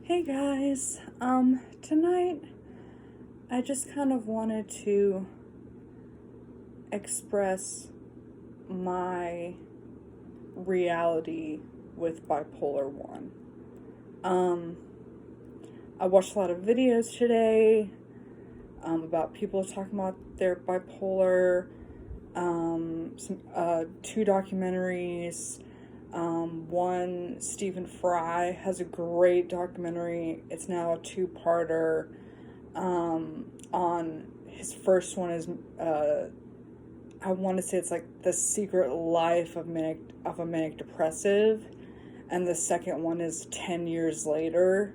Hey guys, tonight I just kind of wanted to express my reality with bipolar 1. I watched a lot of videos today about people talking about their bipolar, two documentaries. One, Stephen Fry has a great documentary. It's now a two-parter. On his first one is, I want to say it's like The Secret Life of a Manic Depressive, and the second one is 10 Years Later.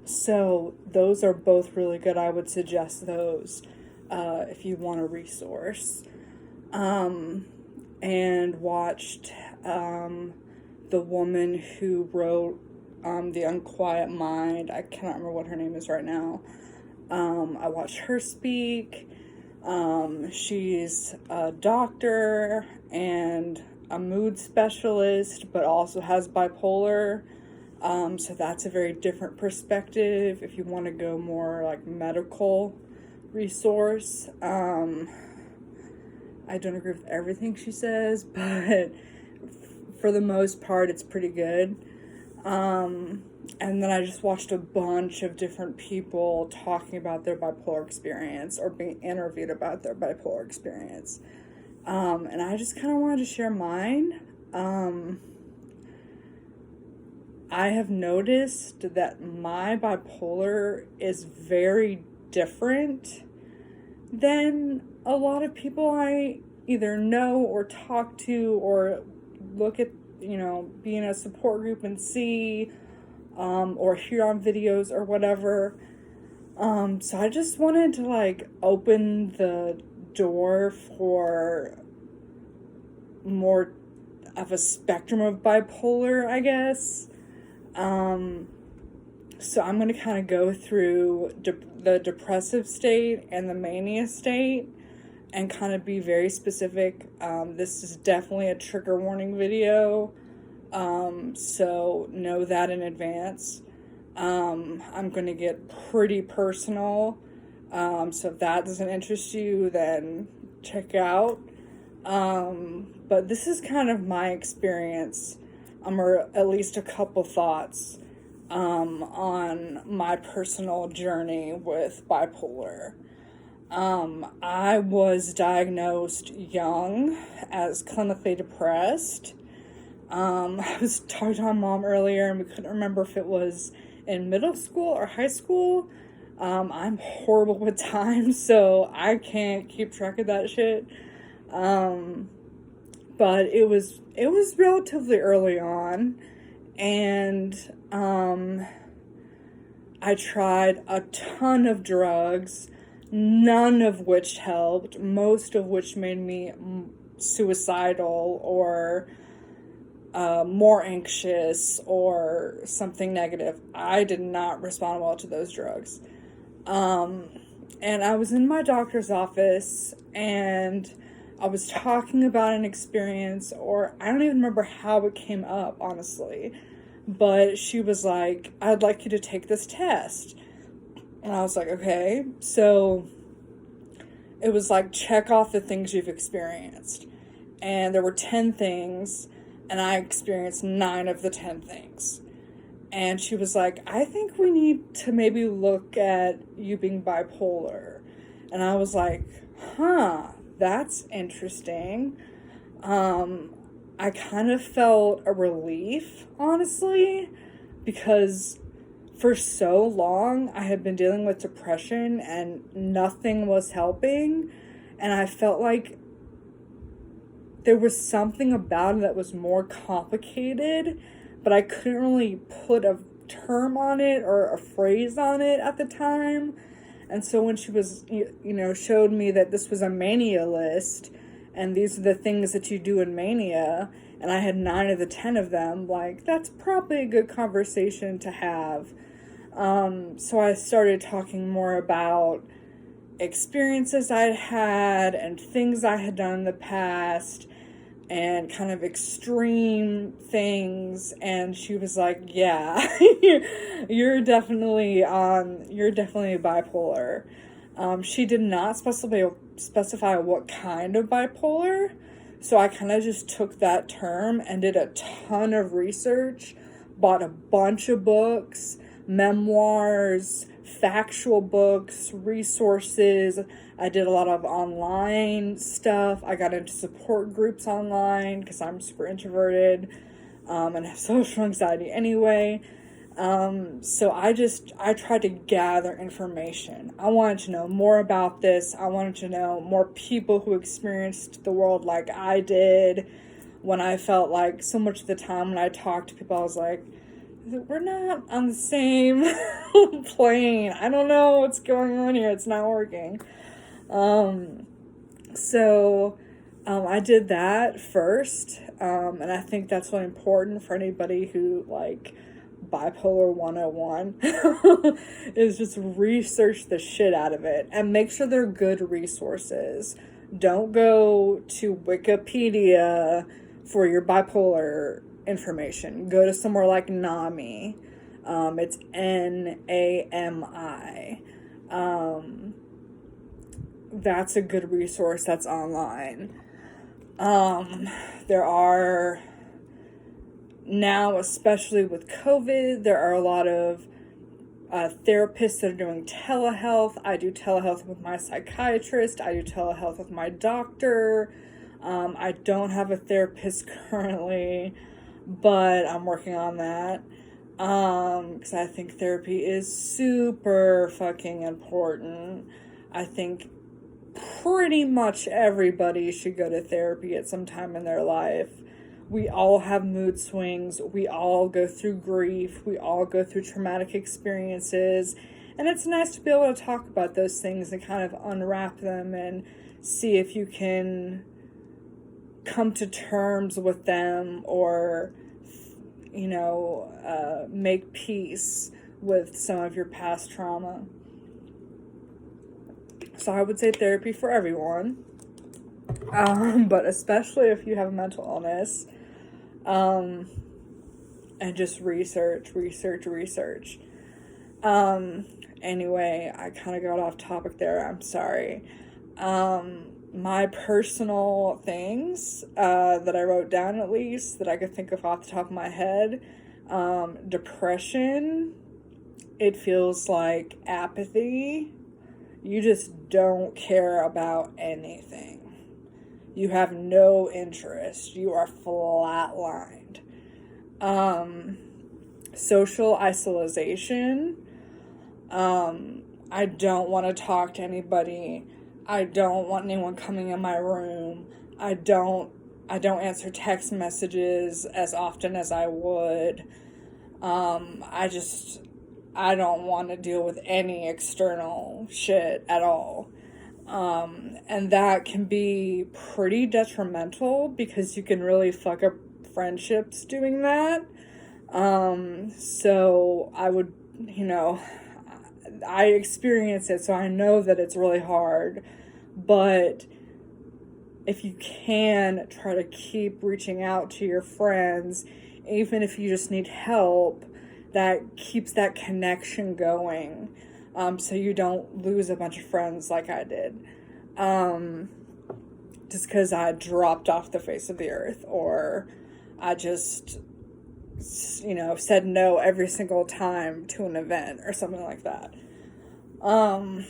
So those are both really good. I would suggest those if you want a resource. And watched the woman who wrote The Unquiet Mind. I cannot remember what her name is right now. I watched her speak. She's a doctor and a mood specialist, but also has bipolar. So that's a very different perspective if you want to go more like medical resource. I don't agree with everything she says, but for the most part, it's pretty good. And then I just watched a bunch of different people talking about their bipolar experience or being interviewed about their bipolar experience. And I just kind of wanted to share mine. I have noticed that my bipolar is very different than a lot of people I either know or talk to or look at, be in a support group and see, or hear on videos or whatever. So I just wanted to open the door for more of a spectrum of bipolar, I guess. So I'm going to kind of go through the depressive state and the mania state and kind of be very specific. This is definitely a trigger warning video, so know that in advance. I'm going to get pretty personal, so if that doesn't interest you, then check out. But this is kind of my experience, or at least a couple thoughts on my personal journey with bipolar. I was diagnosed young as clinically depressed. I was talking to my mom earlier and we couldn't remember if it was in middle school or high school. I'm horrible with time, so I can't keep track of that shit. But it was relatively early on, and I tried a ton of drugs, none of which helped, most of which made me suicidal or more anxious or something negative. I did not respond well to those drugs. And I was in my doctor's office and I was talking about an experience, or I don't even remember how it came up, honestly. But she was like, I'd like you to take this test. And I was like, okay. So it was like, check off the things you've experienced. And there were 10 things, and I experienced 9 of the 10 things. And she was like, I think we need to maybe look at you being bipolar. And I was like, that's interesting. I kind of felt a relief, honestly, because for so long I had been dealing with depression and nothing was helping. And I felt like there was something about it that was more complicated, but I couldn't really put a term on it or a phrase on it at the time. And so when she was, showed me that this was a mania list, and these are the things that you do in mania, and I had 9 of the 10 of them, that's probably a good conversation to have. So I started talking more about experiences I'd had and things I had done in the past and kind of extreme things, and she was like, yeah, you're definitely bipolar. She did not specify what kind of bipolar, so I kind of just took that term and did a ton of research, bought a bunch of books, memoirs, factual books, resources. I did a lot of online stuff. I got into support groups online because I'm super introverted and have social anxiety anyway. So I tried to gather information. I wanted to know more about this. I wanted to know more people who experienced the world like I did. When I felt like so much of the time when I talked to people, I was like, we're not on the same plane. I don't know what's going on here. It's not working. So I did that first. And I think that's really important for anybody who, like, bipolar 101 is just research the shit out of it and make sure they're good resources. Don't go to Wikipedia for your bipolar information. Go to somewhere like NAMI. It's NAMI. That's a good resource that's online. There are now, especially with COVID, there are a lot of therapists that are doing telehealth. I do telehealth with my psychiatrist. I do telehealth with my doctor. I don't have a therapist currently, but I'm working on that. Because I think therapy is super fucking important. I think pretty much everybody should go to therapy at some time in their life. We all have mood swings. We all go through grief. We all go through traumatic experiences. And it's nice to be able to talk about those things and kind of unwrap them and see if you can come to terms with them or, make peace with some of your past trauma. So I would say therapy for everyone. But especially if you have a mental illness, and just research. Anyway, I kind of got off topic there. I'm sorry. My personal things, that I wrote down, at least, that I could think of off the top of my head, depression, it feels like apathy. You just don't care about anything. You have no interest. You are flatlined. Social isolation. I don't want to talk to anybody. I don't want anyone coming in my room. I don't answer text messages as often as I would. I don't want to deal with any external shit at all. And that can be pretty detrimental because you can really fuck up friendships doing that. So I would, I experience it, so I know that it's really hard, but if you can, try to keep reaching out to your friends, even if you just need help, that keeps that connection going. So you don't lose a bunch of friends like I did. Just because I dropped off the face of the earth, or I just, said no every single time to an event or something like that. And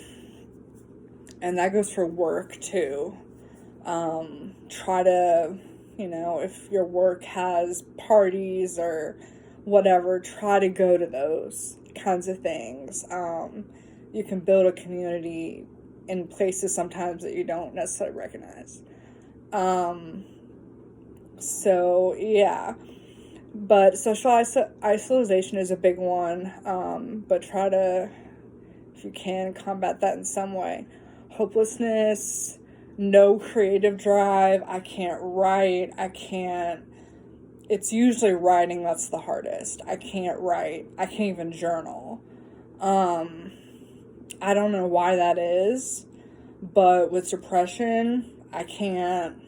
that goes for work too. Try to, if your work has parties or whatever, try to go to those kinds of things. You can build a community in places sometimes that you don't necessarily recognize. So yeah, but social isolation is a big one. But try to, if you can, combat that in some way. Hopelessness, no creative drive. I can't write. It's usually writing that's the hardest. I can't write. I can't even journal. I don't know why that is, but with depression, I can't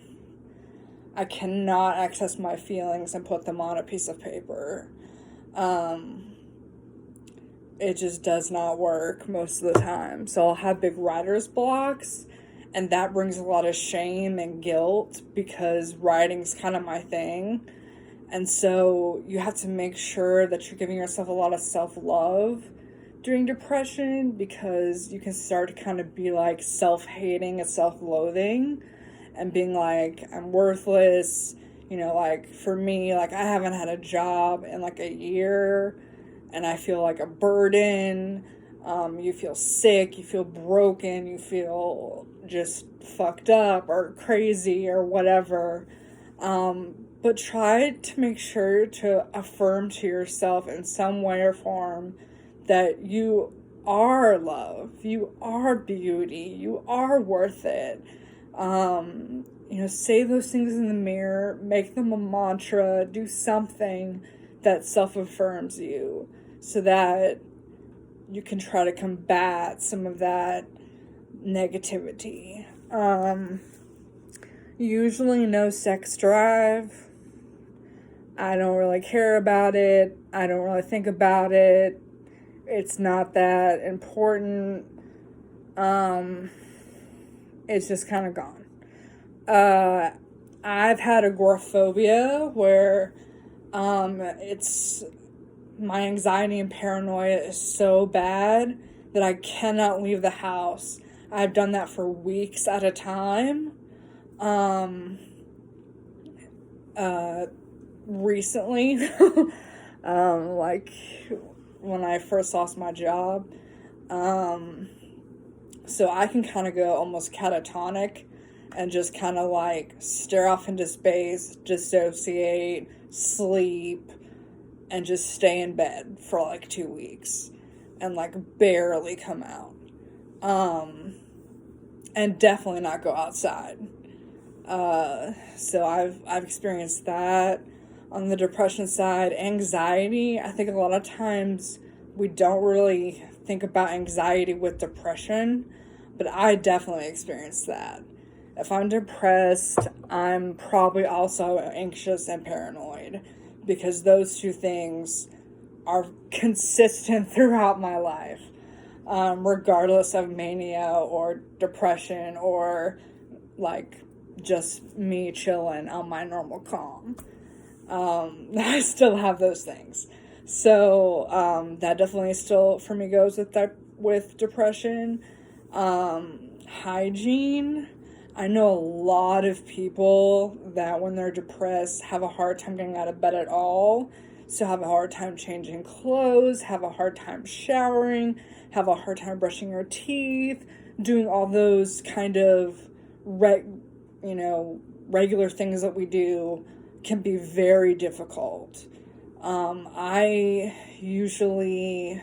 I cannot access my feelings and put them on a piece of paper. It just does not work most of the time. So I'll have big writer's blocks, and that brings a lot of shame and guilt because writing's kind of my thing. And so you have to make sure that you're giving yourself a lot of self-love during depression, because you can start to kind of be like self-hating and self-loathing and being like, I'm worthless. You know, like for me, like I haven't had a job in like a year and I feel like a burden. You feel sick, you feel broken, you feel just fucked up or crazy or whatever. But try to make sure to affirm to yourself in some way or form that you are love, you are beauty, you are worth it. You know, say those things in the mirror, make them a mantra, do something that self-affirms you so that you can try to combat some of that negativity. Usually no sex drive. I don't really care about it. I don't really think about it. It's not that important. It's just kind of gone. I've had agoraphobia where it's my anxiety and paranoia is so bad that I cannot leave the house. I've done that for weeks at a time. Recently, like when I first lost my job, so I can kind of go almost catatonic and just kind of like stare off into space, dissociate, sleep, and just stay in bed for like 2 weeks and like barely come out. And definitely not go outside. So I've experienced that. On the depression side, anxiety, I think a lot of times we don't really think about anxiety with depression, but I definitely experienced that. If I'm depressed, I'm probably also anxious and paranoid, because those two things are consistent throughout my life, regardless of mania or depression or like just me chilling on my normal calm. I still have those things. So that definitely still for me goes with depression. Hygiene. I know a lot of people that when they're depressed have a hard time getting out of bed at all. So have a hard time changing clothes, have a hard time showering, have a hard time brushing your teeth, doing all those kind of regular things that we do can be very difficult. I usually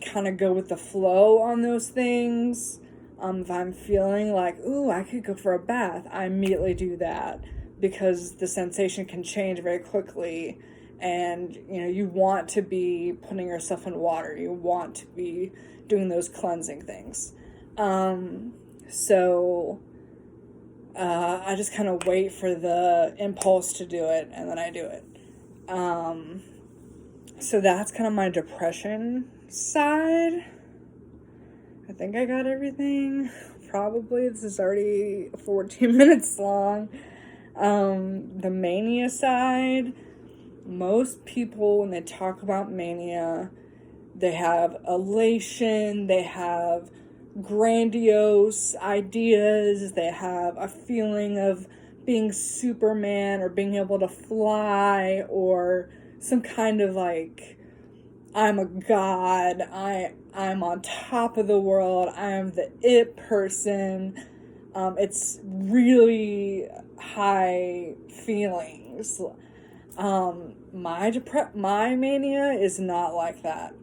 kind of go with the flow on those things. If I'm feeling like, ooh, I could go for a bath, I immediately do that because the sensation can change very quickly. And, you want to be putting yourself in water. You want to be doing those cleansing things. So I just kind of wait for the impulse to do it, and then I do it. So that's kind of my depression side. I think I got everything. Probably. This is already 14 minutes long. The mania side, most people, when they talk about mania, they have elation, they have grandiose ideas, they have a feeling of being Superman or being able to fly or some kind of like, I'm a god, I'm on top of the world, I am the it person. It's really high feelings. My mania is not like that.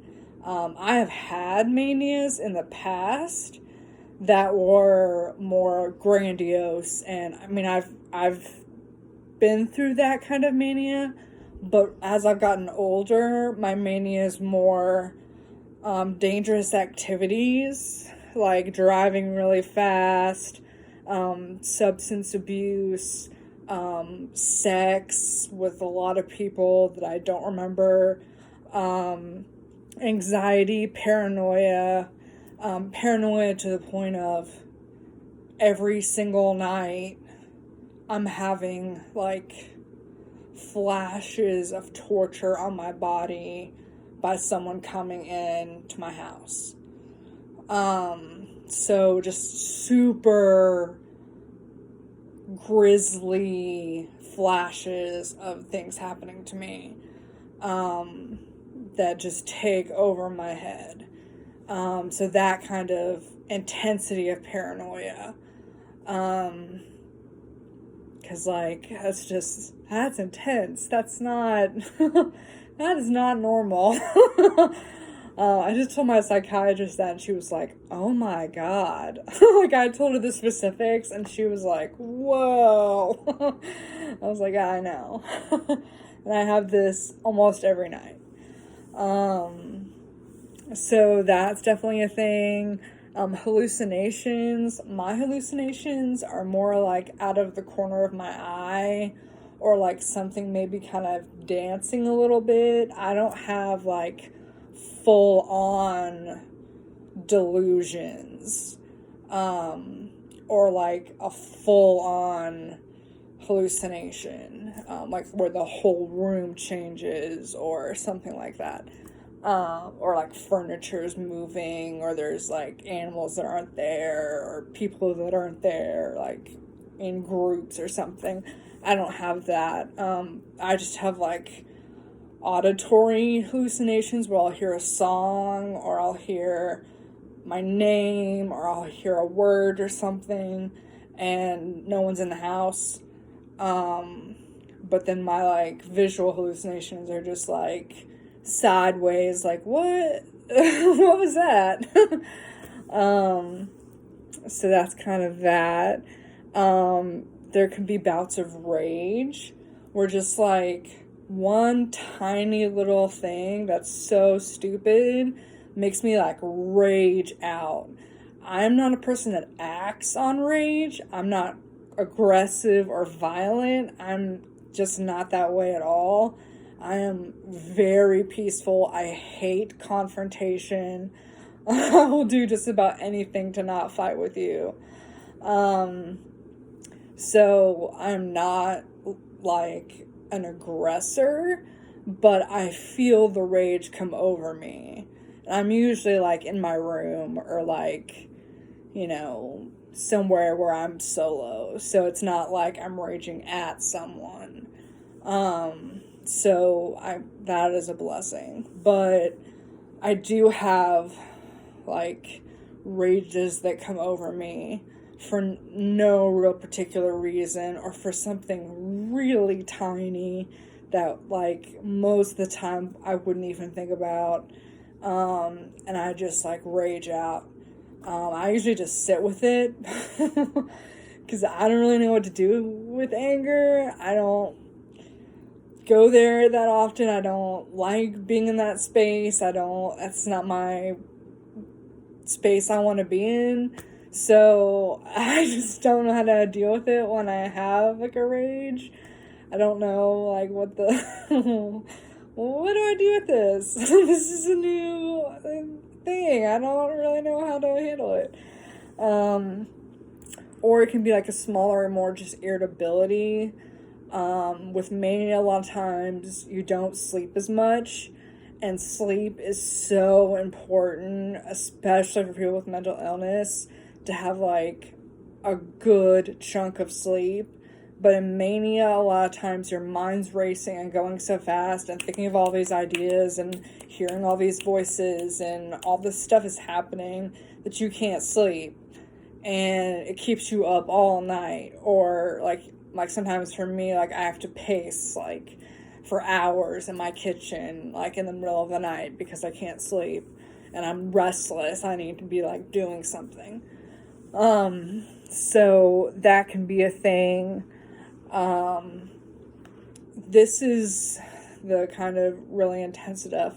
I have had manias in the past that were more grandiose, and I mean I've been through that kind of mania, but as I've gotten older, my mania is more dangerous activities like driving really fast, substance abuse, sex with a lot of people that I don't remember, anxiety, paranoia to the point of every single night I'm having like flashes of torture on my body by someone coming in to my house. So just super grisly flashes of things happening to me, that just take over my head. So that kind of intensity of paranoia. Cause like, that's intense. That's not, that is not normal. I just told my psychiatrist that, and she was like, oh my God. Like, I told her the specifics, and she was like, whoa. I was like, yeah, I know. And I have this almost every night. So that's definitely a thing. Hallucinations. My hallucinations are more like out of the corner of my eye, or like something maybe kind of dancing a little bit. I don't have like full on delusions, or like a full on hallucination, like where the whole room changes or something like that. Or like furniture's moving, or there's like animals that aren't there, or people that aren't there, like in groups or something. I don't have that. I just have like auditory hallucinations where I'll hear a song, or I'll hear my name, or I'll hear a word or something, and no one's in the house. But then my like visual hallucinations are just like sideways, like what? What was that? So that's kind of that. There can be bouts of rage where just like one tiny little thing that's so stupid makes me like rage out. I'm not a person that acts on rage. I'm not aggressive or violent. I'm just not that way at all. I am very peaceful. I hate confrontation. I will do just about anything to not fight with you. So I'm not like an aggressor, but I feel the rage come over me. And I'm usually like in my room, or like, somewhere where I'm solo. So it's not like I'm raging at someone. So that is a blessing. But I do have like rages that come over me for no real particular reason, or for something really tiny that like most of the time I wouldn't even think about. And I just like rage out. I usually just sit with it because I don't really know what to do with anger. I don't go there that often. I don't like being in that space. That's not my space I want to be in. So I just don't know how to deal with it when I have like a rage. I don't know like what do I do with this? This is a new thing. I don't really know how to handle it. Or it can be like a smaller and more just irritability. With mania, a lot of times you don't sleep as much, and sleep is so important, especially for people with mental illness, to have like a good chunk of sleep. But in mania, a lot of times your mind's racing and going so fast and thinking of all these ideas and hearing all these voices, and all this stuff is happening that you can't sleep, and it keeps you up all night. Or like sometimes for me, like I have to pace like for hours in my kitchen, like in the middle of the night, because I can't sleep and I'm restless. I need to be like doing something. So that can be a thing. This is the kind of really intense stuff.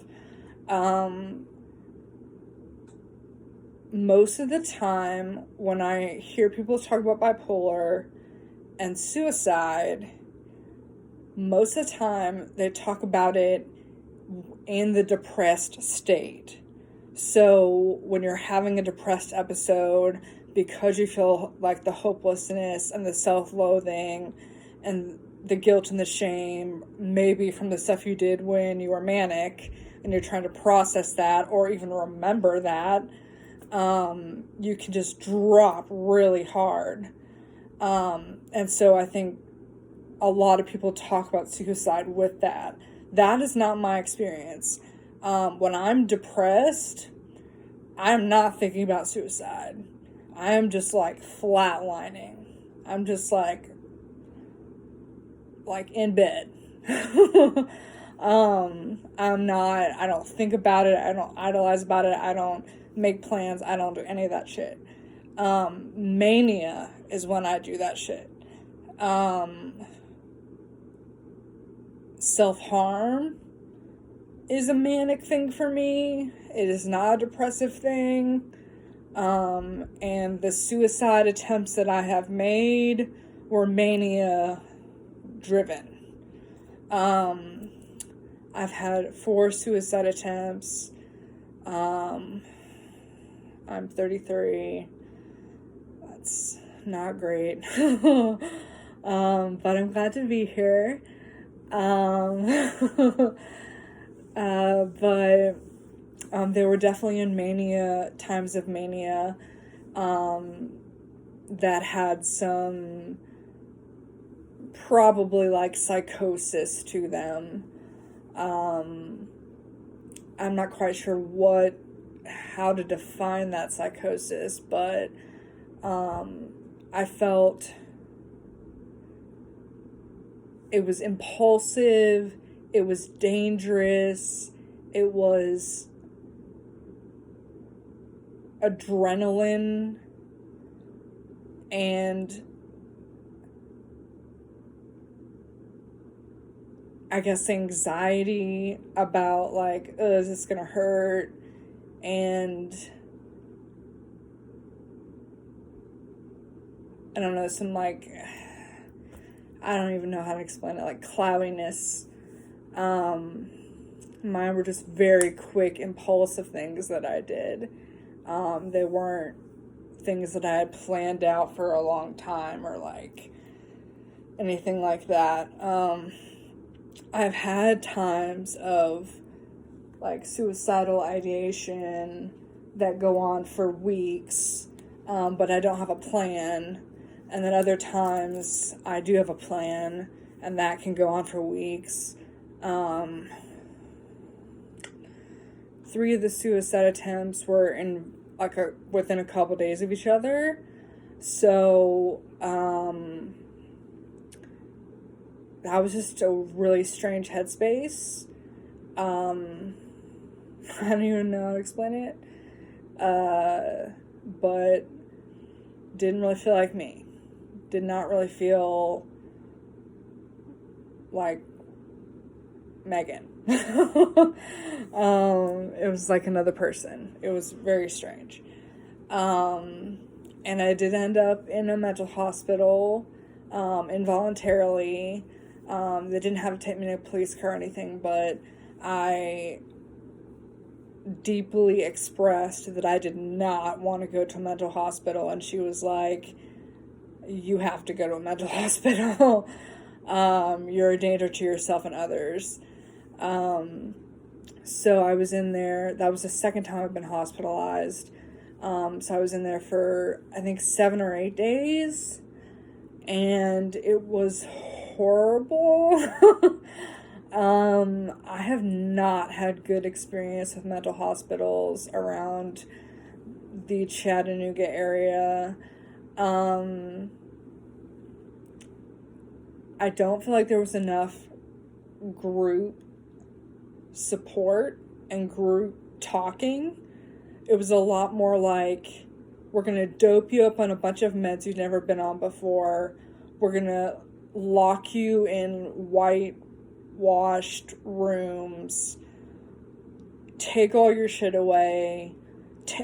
Most of the time when I hear people talk about bipolar, And suicide, most of the time, they talk about it in the depressed state. So when you're having a depressed episode, because you feel like the hopelessness and the self-loathing and the guilt and the shame, maybe from the stuff you did when you were manic, and you're trying to process that or even remember that, you can just drop really hard. And so I think a lot of people talk about suicide with that. That is not my experience. When I'm depressed, I'm not thinking about suicide. I am just like flatlining. I'm just like in bed. I don't think about it. I don't idolize about it. I don't make plans. I don't do any of that shit. Mania is when I do that shit. Self-harm is a manic thing for me. It is not a depressive thing. And the suicide attempts that I have made were mania driven. I've had 4 suicide attempts. I'm 33. That's not great. But I'm glad to be here. But they were definitely in mania, times of mania, that had some probably like psychosis to them. I'm not quite sure how to define that psychosis, but I felt it was impulsive, it was dangerous, it was adrenaline, and I guess anxiety about like, is this gonna hurt? And I don't know, some like, I don't even know how to explain it, like cloudiness. Mine were just very quick, impulsive things that I did. They weren't things that I had planned out for a long time or like anything like that. I've had times of like suicidal ideation that go on for weeks, but I don't have a plan. And then other times I do have a plan, and that can go on for weeks. 3 of the suicide attempts were in like within a couple days of each other. So, that was just a really strange headspace. I don't even know how to explain it. But didn't really feel like me. Did not really feel like Megan. It was like another person. It was very strange. And I did end up in a mental hospital, involuntarily. They didn't have to take me to a police car or anything, but I deeply expressed that I did not want to go to a mental hospital, and she was like, you have to go to a mental hospital. You're a danger to yourself and others. So I was in there. That was the second time I've been hospitalized. So I was in there for, I think, 7 or 8 days, and it was horrible. I have not had good experience with mental hospitals around the Chattanooga area. I don't feel like there was enough group support and group talking. It was a lot more like, we're going to dope you up on a bunch of meds you've never been on before. We're going to lock you in whitewashed rooms, take all your shit away,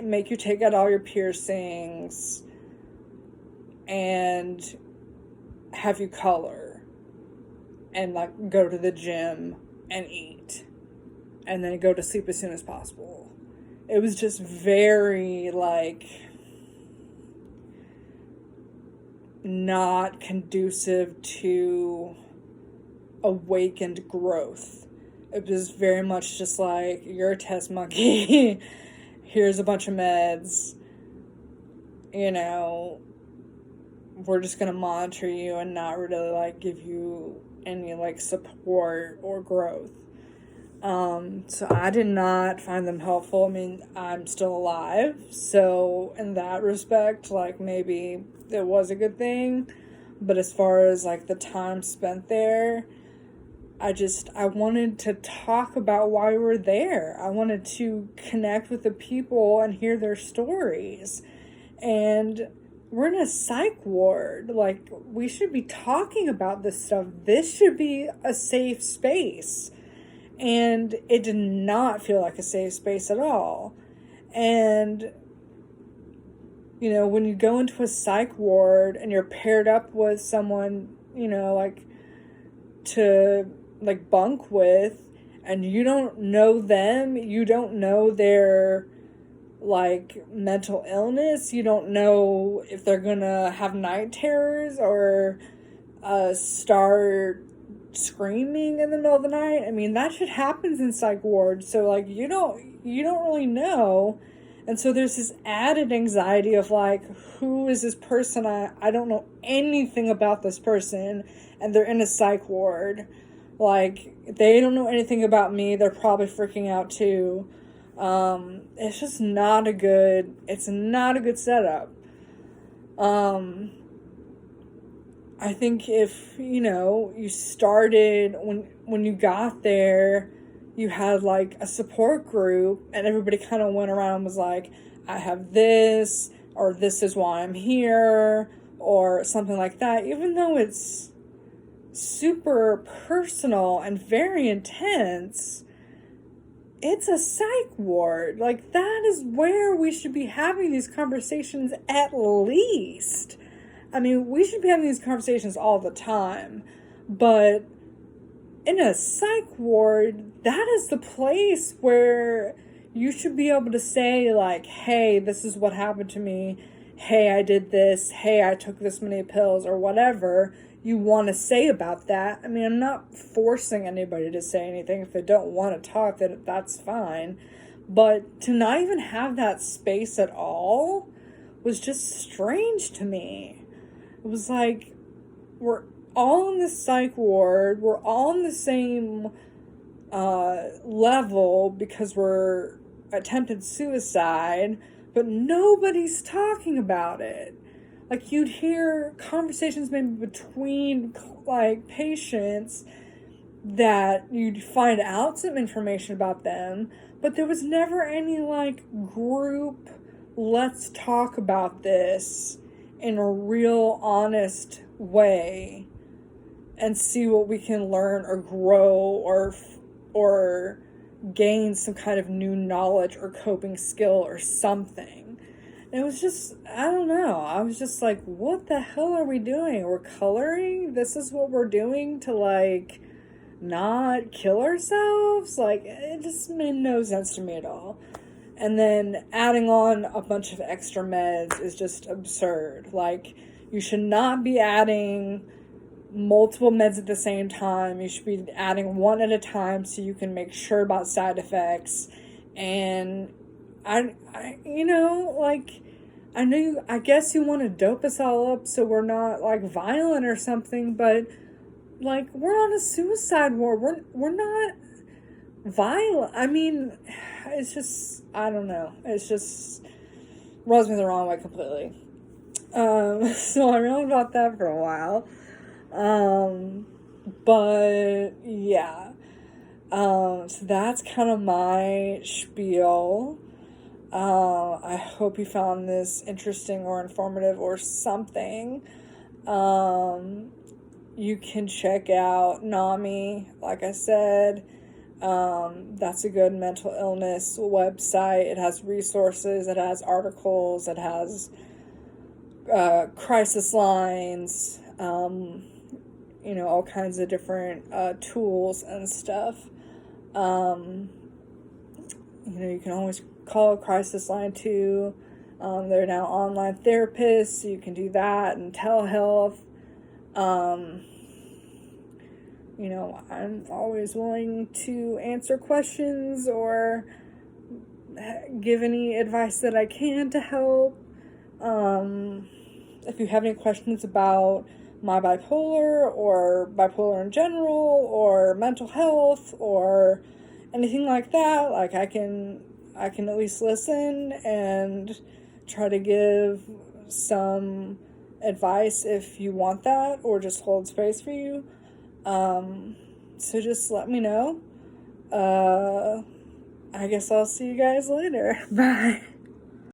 make you take out all your piercings, and have you color and like go to the gym and eat and then go to sleep as soon as possible. It was just very like not conducive to awakened growth. It was very much just like, you're a test monkey. Here's a bunch of meds. You know, we're just going to monitor you and not really like give you any like support or growth. So I did not find them helpful. I mean, I'm still alive, so in that respect, like, maybe it was a good thing, but as far as like the time spent there, I wanted to talk about why we were there. I wanted to connect with the people and hear their stories. And we're in a psych ward. Like, we should be talking about this stuff. This should be a safe space. And it did not feel like a safe space at all. And, you know, when you go into a psych ward and you're paired up with someone, you know, like, to, like, bunk with, and you don't know them, you don't know their, like, mental illness, you don't know if they're gonna have night terrors or start screaming in the middle of the night. I mean, that shit happens in psych wards, so like you don't really know. And so there's this added anxiety of like, who is this person? I don't know anything about this person, and they're in a psych ward. Like, they don't know anything about me. They're probably freaking out too. It's just not a good setup. I think if, you know, you started, when you got there, you had, like, a support group, and everybody kind of went around and was like, I have this, or this is why I'm here, or something like that, even though it's super personal and very intense. It's a psych ward. Like, that is where we should be having these conversations at least. I mean, we should be having these conversations all the time, but in a psych ward, that is the place where you should be able to say, like, hey, this is what happened to me. Hey, I did this. Hey, I took this many pills, or whatever you want to say about that. I mean, I'm not forcing anybody to say anything. If they don't want to talk, then that's fine. But to not even have that space at all was just strange to me. It was like, we're all in the psych ward, we're all in the same level because we're attempted suicide, but nobody's talking about it. Like, you'd hear conversations maybe between, like, patients that you'd find out some information about them, but there was never any, like, group, let's talk about this in a real honest way and see what we can learn or grow or gain some kind of new knowledge or coping skill or something. And it was just, I don't know, I was just like, what the hell are we doing? We're coloring? This is what we're doing to, like, not kill ourselves? Like, it just made no sense to me at all. And then adding on a bunch of extra meds is just absurd. Like, you should not be adding multiple meds at the same time. You should be adding one at a time so you can make sure about side effects. And I you know, like, I guess you want to dope us all up so we're not, like, violent or something, but, like, we're on a suicide ward. We're not violent. I mean, it's just, I don't know. It's just rubs me the wrong way completely. So I read about that for a while. But yeah. So that's kind of my spiel. I hope you found this interesting or informative or something. You can check out NAMI, like I said. That's a good mental illness website. It has resources, it has articles, it has crisis lines. All kinds of different tools and stuff. You can always call a crisis line too. There are now online therapists, so you can do that, and telehealth. I'm always willing to answer questions or give any advice that I can to help. If you have any questions about my bipolar or bipolar in general or mental health or anything like that, like I can at least listen and try to give some advice if you want that, or just hold space for you. So just let me know. I guess I'll see you guys later. Bye.